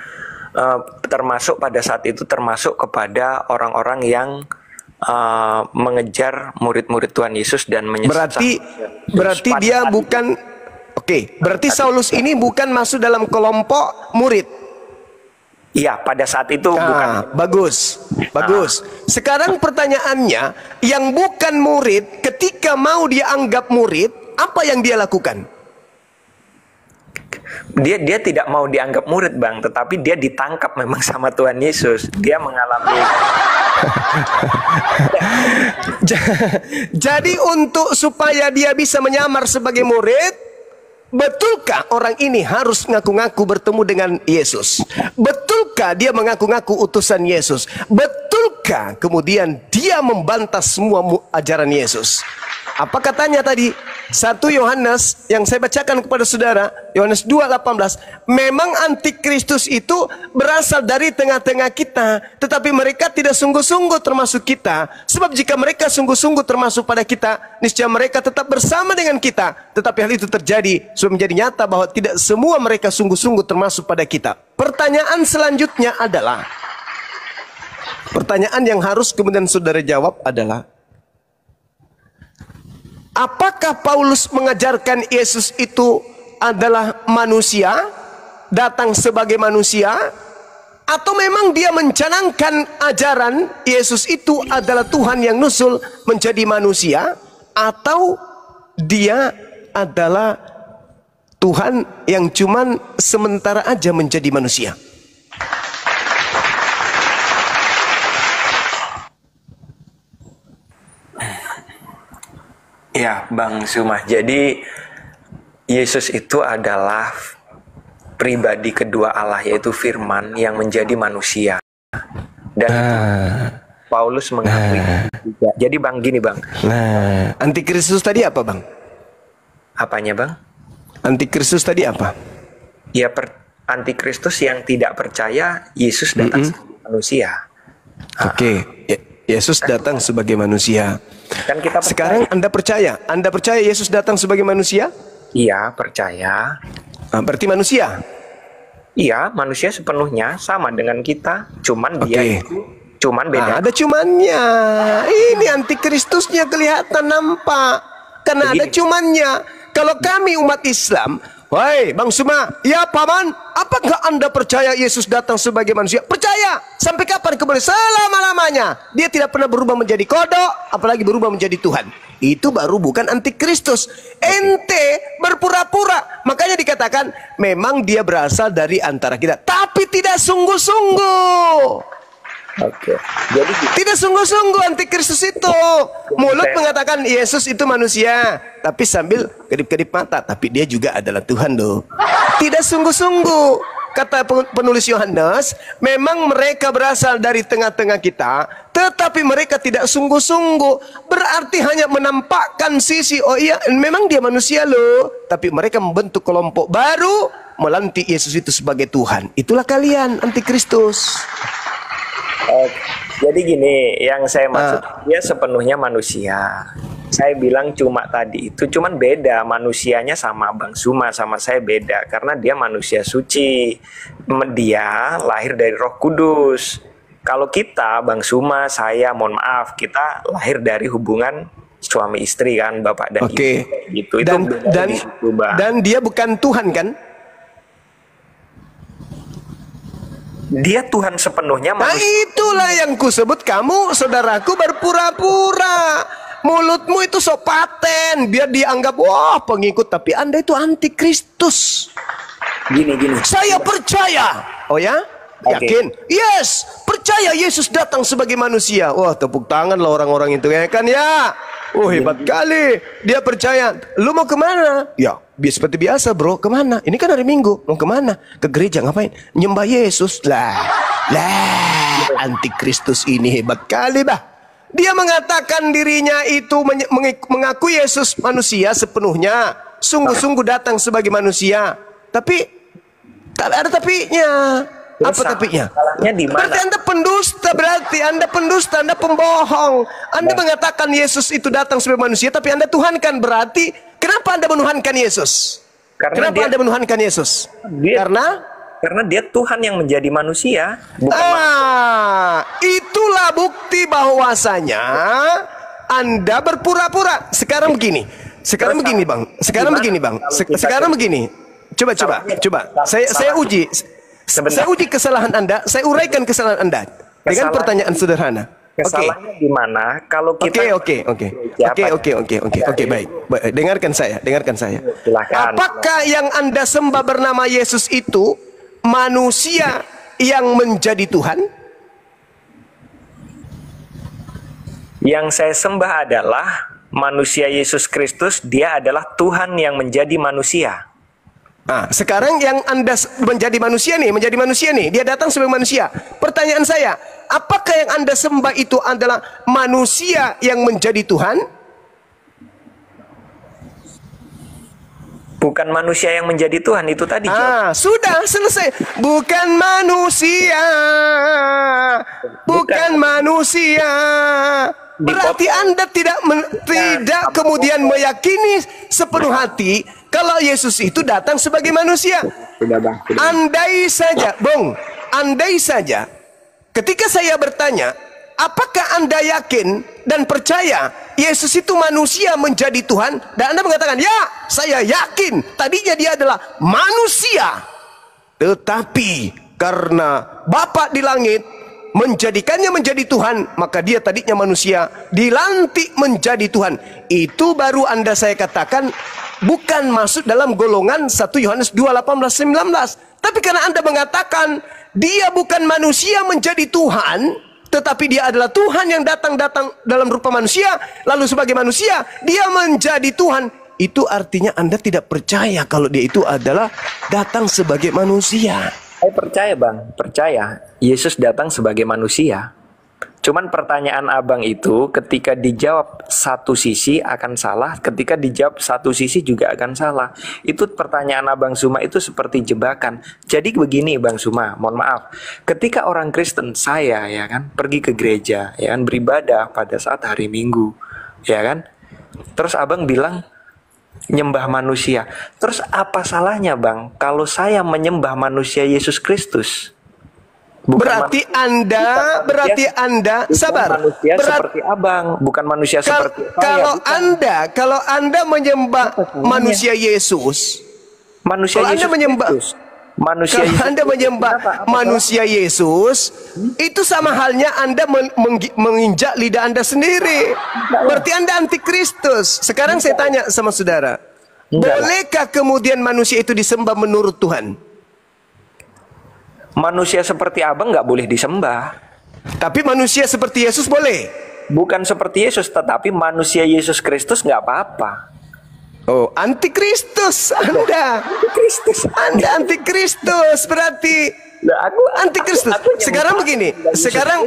G: termasuk pada saat itu termasuk kepada orang-orang yang mengejar murid-murid Tuhan Yesus dan menyesat.
A: Berarti dia bukan. Berarti Saulus ini bukan masuk dalam kelompok murid.
G: Iya, pada saat itu bukan.
A: Bagus. Sekarang pertanyaannya, yang bukan murid ketika mau dia anggap murid, apa yang dia lakukan?
G: Dia tidak mau dianggap murid Bang, tetapi dia ditangkap memang sama Tuhan Yesus. Dia mengalami.
A: Jadi supaya dia bisa menyamar sebagai murid, betulkah orang ini harus ngaku-ngaku bertemu dengan Yesus? Betulkah dia mengaku-ngaku utusan Yesus? Betulkah kemudian dia membantah semua ajaran Yesus? Apa katanya tadi? 1 Yohanes yang saya bacakan kepada saudara, Yohanes 2:18. Memang antikristus itu berasal dari tengah-tengah kita, tetapi mereka tidak sungguh-sungguh termasuk kita. Sebab jika mereka sungguh-sungguh termasuk pada kita, niscaya mereka tetap bersama dengan kita. Tetapi hal itu terjadi sudah menjadi nyata bahwa tidak semua mereka sungguh-sungguh termasuk pada kita. Pertanyaan selanjutnya adalah, pertanyaan yang harus kemudian saudara jawab adalah, apakah Paulus mengajarkan Yesus itu adalah manusia datang sebagai manusia, atau memang dia mencanangkan ajaran Yesus itu adalah Tuhan yang nusul menjadi manusia, atau dia adalah Tuhan yang cuman sementara aja menjadi manusia.
G: Ya, Bang Sumah. Jadi Yesus itu adalah pribadi kedua Allah, yaitu Firman yang menjadi manusia. Dan Paulus mengakui juga. Jadi Bang, gini Bang.
A: Nah, antikristus tadi apa Bang?
G: Apanya Bang?
A: Antikristus tadi apa?
G: Ya, antikristus yang tidak percaya Yesus datang sebagai manusia.
A: Oke, Yesus datang sebagai manusia.
G: Kan kita percaya.
A: Sekarang Anda percaya Yesus datang sebagai manusia?
G: Iya, percaya.
A: Berarti manusia?
G: Iya, manusia sepenuhnya sama dengan kita. Cuman dia itu cuman beda.
A: Ada cumannya. Ini antikristusnya kelihatan nampak. Karena ada cumannya. Kalau kami umat Islam, wahai Bang Suma, ya Paman, apakah Anda percaya Yesus datang sebagai manusia? Percaya. Sampai kapan kemudian? Selama-lamanya. Dia tidak pernah berubah menjadi kodok, apalagi berubah menjadi Tuhan. Itu baru bukan antikristus. Ente berpura-pura. Makanya dikatakan memang dia berasal dari antara kita, tapi tidak sungguh-sungguh.
G: Oke. Jadi
A: tidak sungguh-sungguh antikristus itu. Mulut mengatakan Yesus itu manusia, tapi sambil kedip-kedip mata, tapi dia juga adalah Tuhan loh. Tidak sungguh-sungguh. Kata penulis Yohanes, memang mereka berasal dari tengah-tengah kita, tetapi mereka tidak sungguh-sungguh. Berarti hanya menampakkan sisi, oh iya memang dia manusia loh, tapi mereka membentuk kelompok baru, melantik Yesus itu sebagai Tuhan. Itulah kalian antikristus.
G: Jadi gini, yang saya maksud dia sepenuhnya manusia. Saya bilang cuma tadi itu cuman beda, manusianya sama Bang Suma sama saya beda karena dia manusia suci. Dia lahir dari Roh Kudus. Kalau kita Bang Suma, saya mohon maaf, kita lahir dari hubungan suami istri kan, bapak dan ibu gitu.
A: Dan dia bukan Tuhan kan?
G: Dia Tuhan sepenuhnya manusia.
A: Nah itulah yang kusebut kamu saudaraku berpura-pura. Mulutmu itu sopaten biar dianggap wah pengikut, tapi Anda itu antikristus.
G: Gini.
A: Saya percaya. Oh ya? Yakin? Yes, percaya Yesus datang sebagai manusia. Wah, tepuk tangan lah orang-orang itu ya kan ya. Oh hebat kali. Dia percaya. Lu mau kemana? Ya seperti biasa bro. Kemana? Ini kan hari Minggu. Mau kemana? Ke gereja ngapain? Nyembah Yesus lah. Antikristus ini hebat kali bah. Dia mengatakan dirinya itu mengaku Yesus manusia sepenuhnya. Sungguh-sungguh datang sebagai manusia. Tapi tak ada tapinya. Apa tapinya? Berarti Anda pendusta, Anda pembohong. Anda mengatakan Yesus itu datang sebagai manusia, tapi Anda tuhankan. Berarti kenapa Anda menuhankan Yesus? Kenapa Anda menuhankan Yesus?
G: Karena dia Tuhan yang menjadi manusia.
A: Itulah bukti bahwasanya Anda berpura-pura. Sekarang begini bang. Coba. Saya uji. Saya uji kesalahan Anda. Saya uraikan kesalahan Anda dengan pertanyaan sederhana.
G: Kesalahannya di mana? Kalau kita
A: Oke, baik. Dengarkan saya.
G: Silakan.
A: Apakah yang Anda sembah bernama Yesus itu manusia yang menjadi Tuhan?
G: Yang saya sembah adalah manusia Yesus Kristus. Dia adalah Tuhan yang menjadi manusia.
A: Sekarang yang Anda menjadi manusia nih, dia datang sebagai manusia. Pertanyaan saya, apakah yang Anda sembah itu adalah manusia yang menjadi Tuhan?
G: Bukan manusia yang menjadi Tuhan, itu tadi.
A: Sudah selesai. Bukan manusia. Berarti Anda tidak kemudian meyakini sepenuh hati kalau Yesus itu datang sebagai manusia. Andai saja ketika saya bertanya, apakah Anda yakin dan percaya Yesus itu manusia menjadi Tuhan? Dan Anda mengatakan, ya saya yakin. Tadinya dia adalah manusia. Tetapi karena Bapa di langit menjadikannya menjadi Tuhan, maka dia tadinya manusia dilantik menjadi Tuhan. Itu baru Anda saya katakan bukan masuk dalam golongan 1 Yohanes 2:18-19. Tapi karena Anda mengatakan dia bukan manusia menjadi Tuhan, tetapi dia adalah Tuhan yang datang dalam rupa manusia, lalu sebagai manusia dia menjadi Tuhan. Itu artinya Anda tidak percaya kalau dia itu adalah datang sebagai manusia.
G: Saya percaya Bang, percaya Yesus datang sebagai manusia. Cuman pertanyaan abang itu ketika dijawab satu sisi akan salah, ketika dijawab satu sisi juga akan salah. Itu pertanyaan abang Suma itu seperti jebakan. Jadi begini Bang Suma, mohon maaf. Ketika orang Kristen, saya ya kan pergi ke gereja, ya kan beribadah pada saat hari Minggu, ya kan. Terus abang bilang nyembah manusia. Terus apa salahnya Bang kalau saya menyembah manusia Yesus Kristus? Berarti Anda sabar. Manusia seperti abang, bukan manusia seperti saya.
A: Kalau Anda menyembah manusia Yesus, manusia Yesus, itu sama halnya Anda menginjak lidah Anda sendiri. Berarti Anda antikristus. Sekarang saya tanya sama saudara, bolehkah kemudian manusia itu disembah menurut Tuhan?
G: Manusia seperti abang nggak boleh disembah.
A: Tapi manusia seperti Yesus boleh?
G: Bukan seperti Yesus, tetapi manusia Yesus Kristus nggak apa-apa.
A: Oh, antikristus Anda. Anda antikristus berarti.
G: Aku
A: antikristus. Sekarang begini. Sekarang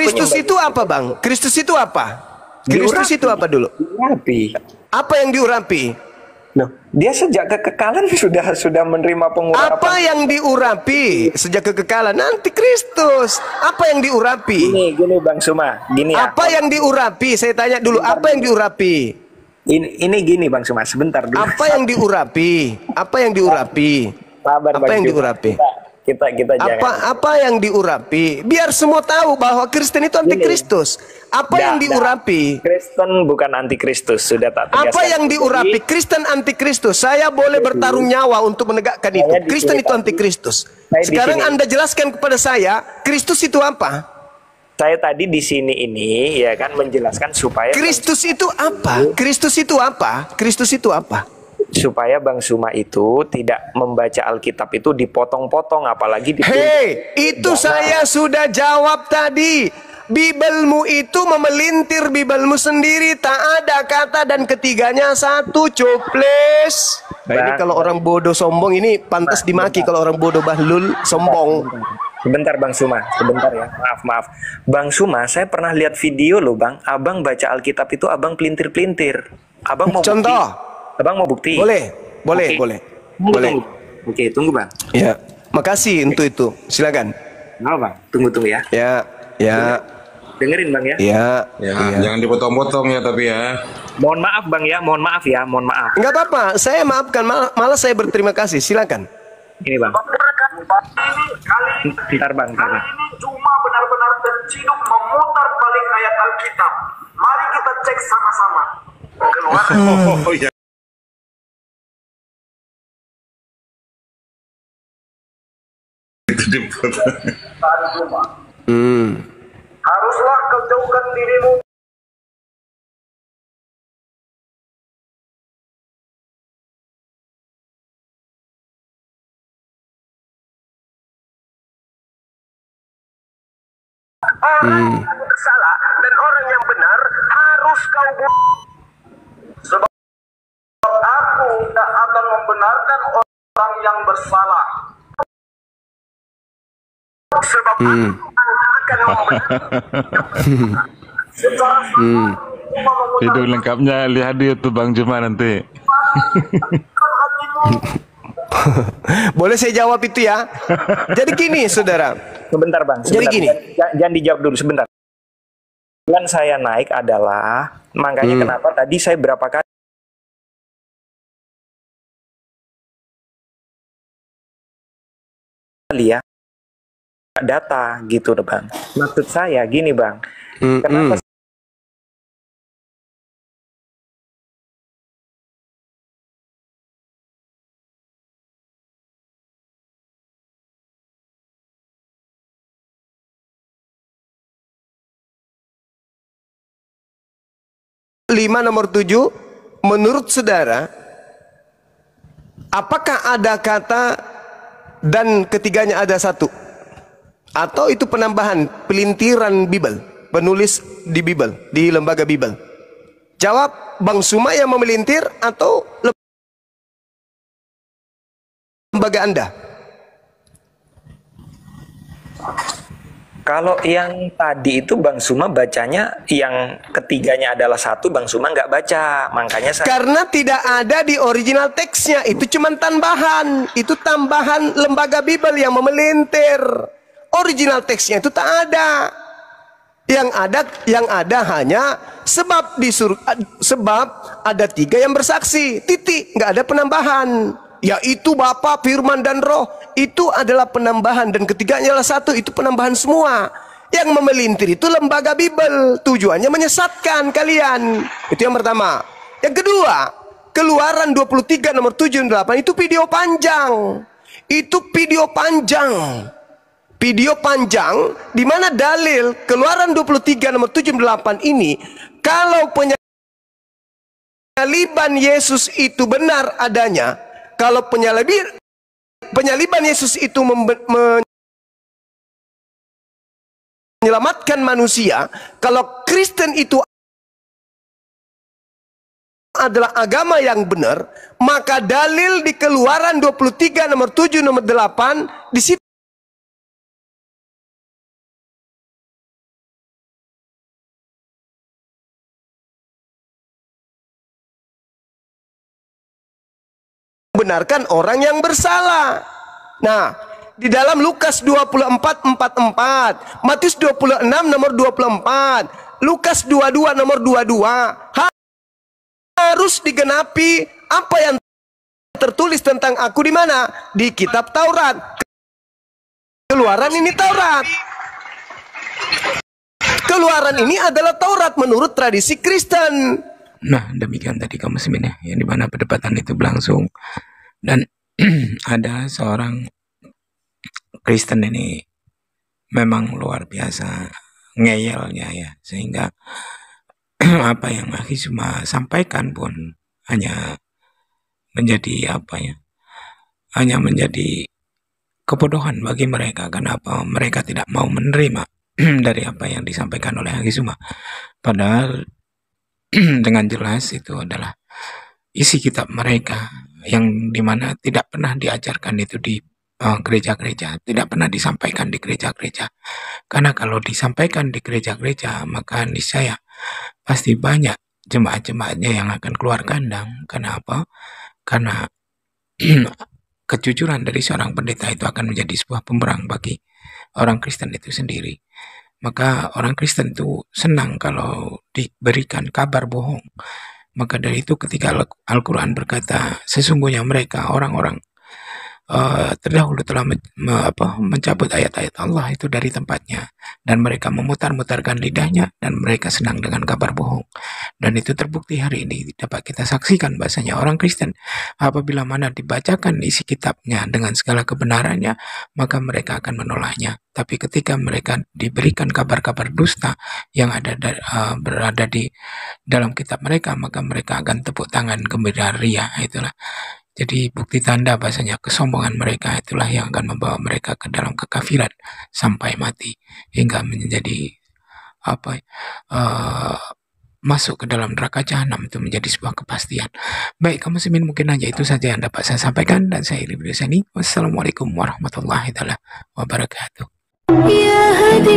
A: Kristus itu apa, Bang? Kristus itu apa? Kristus itu apa dulu?
G: Diurapi.
A: Apa yang diurapi?
G: Loh, dia sejak kekekalan sudah menerima pengurapan.
A: Apa yang diurapi sejak kekekalan? Antikristus. Apa yang diurapi?
G: Gini Bang Suma, gini ya.
A: Apa yang diurapi? Saya tanya dulu, apa yang diurapi?
G: Ini gini Bang Suma, sebentar dulu.
A: Apa yang diurapi? Apa yang diurapi?
G: Sabar,
A: apa yang diurapi?
G: Kita
A: apa yang diurapi? Biar semua tahu bahwa Kristen itu antikristus. Apa yang diurapi?
G: Kristen bukan antikristus, sudah tak tegaskan.
A: Apa yang diurapi? Kristen antikristus. Saya boleh bertaruh nyawa untuk menegakkan itu. Kristen itu antikristus. Sekarang Anda jelaskan kepada saya, Kristus itu apa?
G: Saya tadi di sini ini ya kan menjelaskan supaya
A: Kristus itu apa? Kristus itu apa? Kristus itu apa?
G: Supaya Bang Suma itu tidak membaca Alkitab itu dipotong-potong, apalagi
A: itu saya sudah jawab tadi. Bibelmu itu memelintir Bibelmu sendiri, tak ada kata dan ketiganya satu, coples. Nah, ini kalau orang bodoh sombong ini pantas dimaki. Kalau orang bodoh bahlul sombong.
G: Sebentar Bang Suma, sebentar ya. Maaf. Bang Suma, saya pernah lihat video loh Bang. Abang baca Alkitab itu abang pelintir-pelintir. Abang mau
A: contoh?
G: Bukti? Abang mau bukti?
A: Boleh.
G: Tunggu. Oke, tunggu Bang.
A: Ya, makasih untuk itu. Silakan.
G: Mau Bang, tunggu ya.
A: Ya.
G: Dengerin Bang ya.
A: Ya.
F: Jangan dipotong-potong ya tapi ya.
G: Mohon maaf Bang ya, mohon maaf.
A: Enggak apa-apa, saya maafkan, malah saya berterima kasih. Silakan.
G: Ini Bang. Bentar Bang.
H: Kali ini cuma benar-benar terciduk memutar balik ayat Alkitab. Mari kita cek sama-sama. Keluar.
F: Oh iya.
H: Haruslah kau jauhkan dirimu orang yang bersalah dan orang yang benar harus kau bunuh. Sebab aku tidak akan membenarkan orang yang bersalah. Sebab aku akan membenarkan.
F: Video lengkapnya lihat di YouTube Bang Juma nanti.
A: Boleh saya jawab itu ya? Jadi gini saudara.
G: Sebentar Bang.
A: Jadi gini.
G: Jangan dijawab dulu sebentar. Yang saya naik adalah makanya kenapa tadi saya berapa kali ya data gitu Bang. Maksud saya gini Bang. Kenapa
A: 5 nomor 7, menurut saudara, apakah ada kata dan ketiganya ada satu? Atau itu penambahan, pelintiran Bible, penulis di Bible, di lembaga Bible? Jawab Bang Suma yang memelintir atau lembaga Anda?
G: Kalau yang tadi itu Bang Suma bacanya yang ketiganya adalah satu, Bang Suma nggak baca, makanya saya...
A: Karena tidak ada di original teksnya, itu cuma tambahan, itu tambahan lembaga Bible yang memelintir. Original teksnya itu tak ada. Yang ada hanya sebab sebab ada 3 yang bersaksi, titik, nggak ada penambahan. Yaitu Bapa, Firman dan Roh, itu adalah penambahan, dan ketiganya adalah satu, itu penambahan semua. Yang memelintir itu lembaga Bible, tujuannya menyesatkan kalian. Itu yang pertama. Yang kedua, Keluaran 23 nomor 7 dan 8 itu video panjang. Itu video panjang. Video panjang di mana dalil Keluaran 23 nomor 7 dan 8 ini, kalau penyaliban Yesus itu benar adanya, kalau penyaliban Yesus itu menyelamatkan manusia, kalau Kristen itu adalah agama yang benar, maka dalil di Keluaran 23 nomor 7 nomor 8 di situ membenarkan orang yang bersalah. Nah, di dalam Lukas 24:44, Matius 26 nomor 24, Lukas 22 nomor 22, harus digenapi apa yang tertulis tentang aku di mana? Di kitab Taurat. Keluaran ini Taurat. Keluaran ini adalah Taurat menurut tradisi Kristen.
C: Nah, demikian tadi kaum muslimin ya, yang dimana perdebatan itu berlangsung, dan ada seorang Kristen ini memang luar biasa ngeyelnya ya, sehingga apa yang Akhi Suma sampaikan pun hanya menjadi hanya menjadi kebodohan bagi mereka. Kenapa mereka tidak mau menerima dari apa yang disampaikan oleh Akhi Suma, padahal dengan jelas itu adalah isi kitab mereka, yang dimana tidak pernah diajarkan itu di gereja-gereja, tidak pernah disampaikan di gereja-gereja. Karena kalau disampaikan di gereja-gereja, maka niscaya pasti banyak jemaat-jemaatnya yang akan keluar kandang. Kenapa? Karena kejujuran dari seorang pendeta itu akan menjadi sebuah bumerang bagi orang Kristen itu sendiri. Maka orang Kristen itu senang kalau diberikan kabar bohong. Maka dari itu ketika Al-Quran berkata sesungguhnya mereka orang-orang terdahulu telah mencabut ayat-ayat Allah itu dari tempatnya, dan mereka memutar-mutarkan lidahnya, dan mereka senang dengan kabar bohong. Dan itu terbukti hari ini dapat kita saksikan bahasanya orang Kristen apabila mana dibacakan isi kitabnya dengan segala kebenarannya, maka mereka akan menolaknya. Tapi ketika mereka diberikan kabar-kabar dusta yang berada di dalam kitab mereka, maka mereka akan tepuk tangan gembira ria. Itulah jadi bukti tanda bahasanya kesombongan mereka itulah yang akan membawa mereka ke dalam kekafiran sampai mati, hingga menjadi masuk ke dalam neraka jahanam. Itu menjadi sebuah kepastian. Baik kaum muslimin, mungkin hanya itu saja yang dapat saya sampaikan, dan saya Iri Bidasani. Wassalamualaikum warahmatullahi wabarakatuh.
B: Ya Hadi